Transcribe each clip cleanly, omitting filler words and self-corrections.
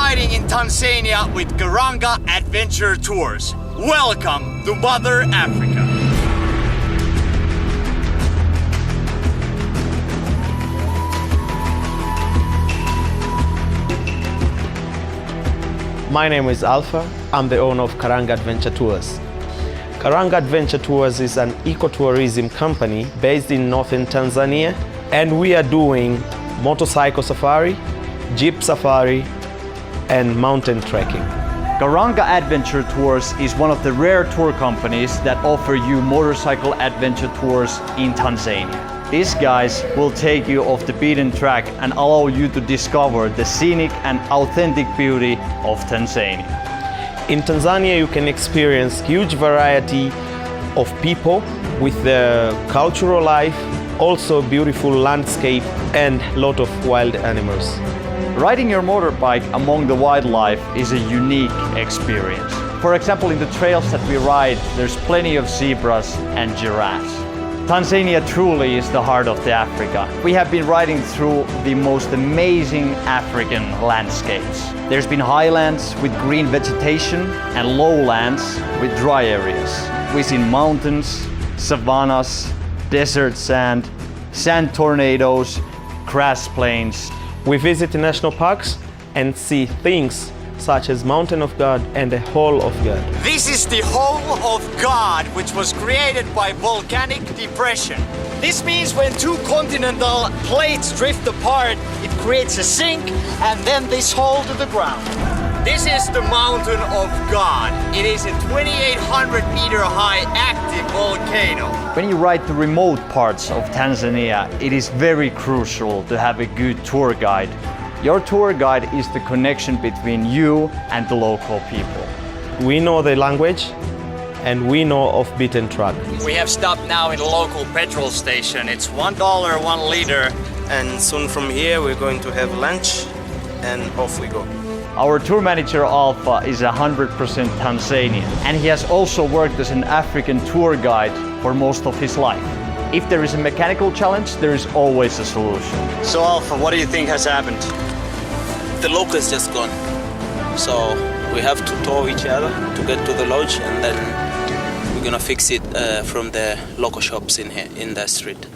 riding in Tanzania with Karanga Adventure Tours. Welcome to Mother Africa. My name is Alpha. I'm the owner of Karanga Adventure Tours. Karanga Adventure Tours is an ecotourism company based in northern Tanzania, and we are doing motorcycle safari, jeep safari, and mountain trekking. Karanga Adventure Tours is one of the rare tour companies that offer you motorcycle adventure tours in Tanzania. These guys will take you off the beaten track and allow you to discover the scenic and authentic beauty of Tanzania. In Tanzania, you can experience huge variety of people with the cultural life, also beautiful landscape and lot of wild animals. Riding your motorbike among the wildlife is a unique experience. For example, in the trails that we ride, there's plenty of zebras and giraffes. Tanzania truly is the heart of Africa. We have been riding through the most amazing African landscapes. There's been highlands with green vegetation and lowlands with dry areas. We've seen mountains, savannas, desert sand, sand tornadoes, grass plains. We visit national parks and see things such as Mountain of God and the Hole of God. This is the Hole of God, which was created by volcanic depression. This means when two continental plates drift apart, it creates a sink and then this hole to the ground. This is the Mountain of God. It is a 2,800 meter high active volcano. When you ride the remote parts of Tanzania, it is very crucial to have a good tour guide. Your tour guide is the connection between you and the local people. We know the language and we know of beaten track. We have stopped now in a local petrol station. It's $1 1 liter. And soon from here we're going to have lunch and off we go. Our tour manager Alpha is 100% Tanzanian, and he has also worked as an African tour guide for most of his life. If there is a mechanical challenge, there is always a solution. So Alpha, what do you think has happened? The lock is just gone. So we have to tow each other to get to the lodge, and then we're gonna fix it from the local shops in here, in the street.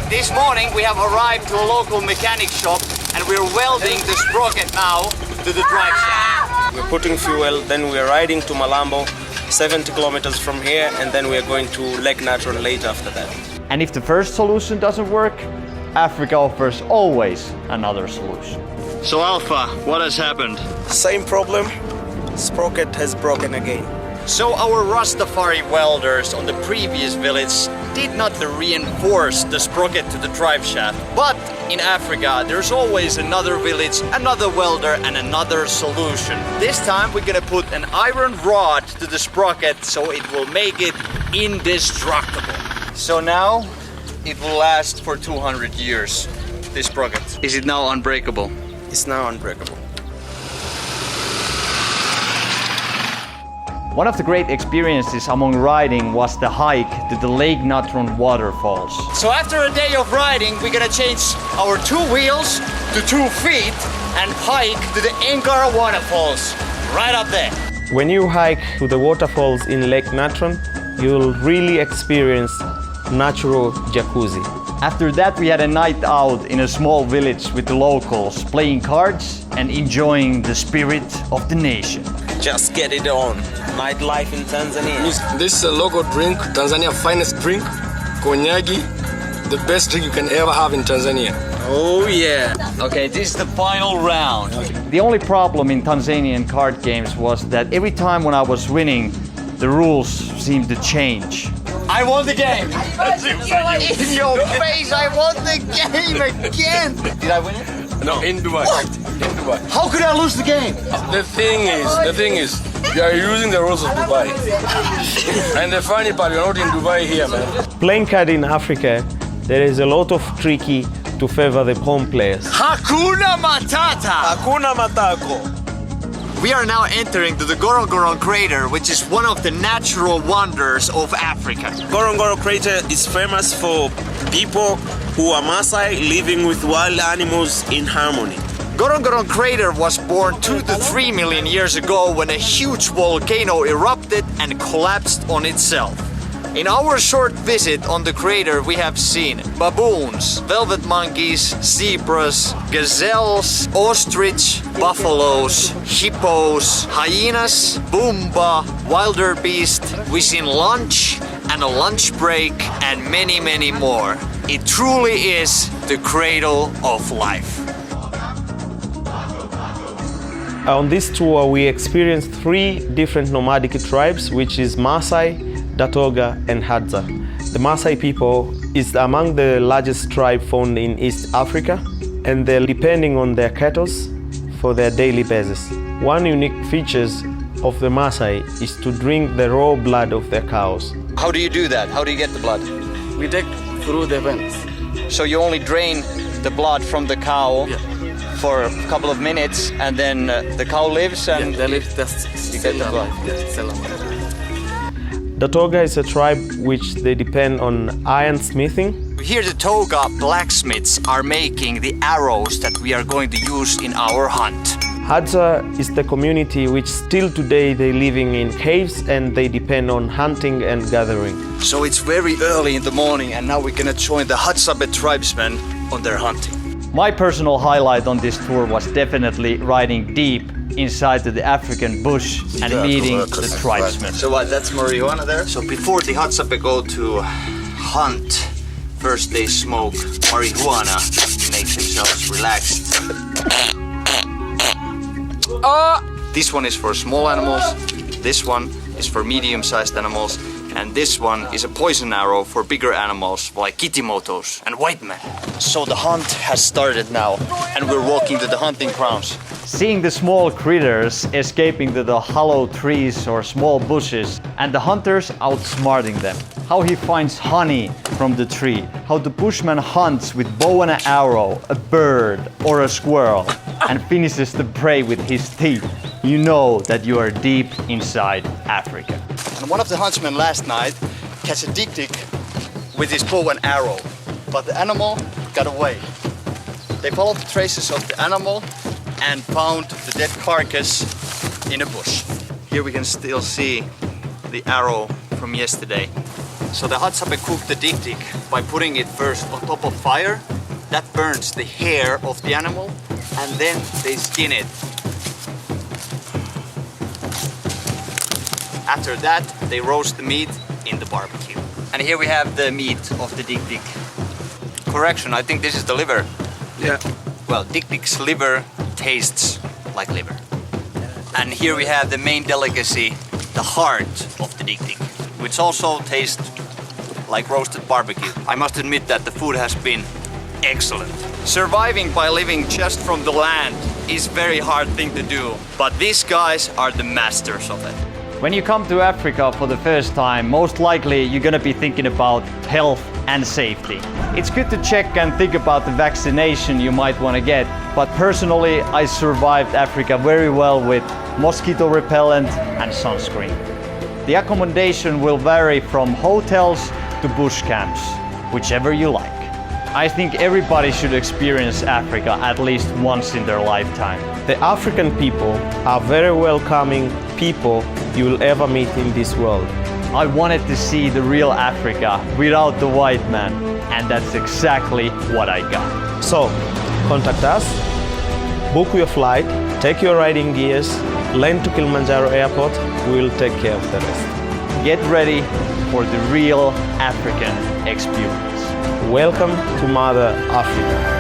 This morning we have arrived to a local mechanic shop and we're welding the sprocket now to the drive shaft. We're putting fuel, then we're riding to Malambo, 70 kilometers from here, and then we're going to Lake Natron later after that. And if the first solution doesn't work, Africa offers always another solution. So Alpha, what has happened? Same problem, sprocket has broken again. So our Rastafari welders on the previous village did not reinforce the sprocket to the drive shaft. But in Africa, there's always another village, another welder and another solution. This time we're gonna put an iron rod to the sprocket so it will make it indestructible. So now it will last for 200 years, this sprocket. Is it now unbreakable? It's now unbreakable. One of the great experiences among riding was the hike to the Lake Natron waterfalls. So after a day of riding, we're gonna change our 2 wheels to 2 feet and hike to the Ngara waterfalls, right up there. When you hike to the waterfalls in Lake Natron, you'll really experience natural jacuzzi. After that, we had a night out in a small village with the locals, playing cards and enjoying the spirit of the nation. Just get it on. Nightlife in Tanzania. This is a local drink, Tanzania finest drink, Konyagi, the best drink you can ever have in Tanzania. Oh yeah. Okay, this is the final round. The only problem in Tanzanian card games was that every time when I was winning, the rules seemed to change. I won the game! In your face, I won the game again! Did I win it? No, in Dubai. What? In Dubai. How could I lose the game? The thing is, you are using the rules of Dubai. And the funny part, you're not in Dubai here, man. Playing card in Africa, there is a lot of tricky to favor the home players. Hakuna Matata! Hakuna Matako. We are now entering to the Gorongo Crater, which is one of the natural wonders of Africa. Gorongo Crater is famous for people who are Maasai living with wild animals in harmony. Gorongo Crater was born 2 to 3 million years ago when a huge volcano erupted and collapsed on itself. In our short visit on the crater we have seen baboons, velvet monkeys, zebras, gazelles, ostrich, buffaloes, hippos, hyenas, boomba, wildebeest, we seen lunch and a lunch break and many more. It truly is the cradle of life. On this tour we experienced 3 different nomadic tribes, which is Maasai, Toga and Hadza. The Maasai people is among the largest tribe found in East Africa, and they're depending on their cattle for their daily basis. One unique features of the Maasai is to drink the raw blood of their cows. How do you do that? How do you get the blood? We take through the veins. So you only drain the blood from the cow for a couple of minutes and then the cow lives and The live test. you get the blood. The Toga is a tribe which they depend on iron smithing. Here the Toga blacksmiths are making the arrows that we are going to use in our hunt. Hadza is the community which still today they living in caves and they depend on hunting and gathering. So it's very early in the morning and now we're gonna join the Hadzabe tribesmen on their hunting. My personal highlight on this tour was definitely riding deep inside to the African bush and meeting the tribesmen. So what, that's marijuana there? So before the Hadzabe go to hunt, first they smoke marijuana to make themselves relaxed. This one is for small animals, this one is for medium-sized animals, and this one is a poison arrow for bigger animals like kitimotos and white men. So the hunt has started now and we're walking to the hunting grounds. Seeing the small critters escaping to the hollow trees or small bushes and the hunters outsmarting them. How he finds honey from the tree. How the bushman hunts with bow and arrow, a bird or a squirrel and finishes the prey with his teeth. You know that you are deep inside Africa. And one of the huntsmen last night catch a dik-dik with his bow and arrow, but the animal got away. They followed the traces of the animal and found the dead carcass in a bush. Here we can still see the arrow from yesterday. So the Hadzabe cooked the dik-dik by putting it first on top of fire. That burns the hair of the animal and then they skin it. After that, they roast the meat in the barbecue. And here we have the meat of the dik-dik. Correction, I think this is the liver. Yeah. Well, dik-dik's liver tastes like liver. And here we have the main delicacy, the heart of the dik-dik, which also tastes like roasted barbecue. I must admit that the food has been excellent. Surviving by living just from the land is a very hard thing to do, but these guys are the masters of it. When you come to Africa for the first time, most likely you're gonna be thinking about health and safety. It's good to check and think about the vaccination you might want to get, but personally I survived Africa very well with mosquito repellent and sunscreen. The accommodation will vary from hotels to bush camps, whichever you like. I think everybody should experience Africa at least once in their lifetime. The African people are very welcoming people you will ever meet in this world. I wanted to see the real Africa without the white man, and that's exactly what I got. So, contact us, book your flight, take your riding gears, land to Kilimanjaro Airport, we will take care of the rest. Get ready for the real African experience. Welcome to Mother Africa.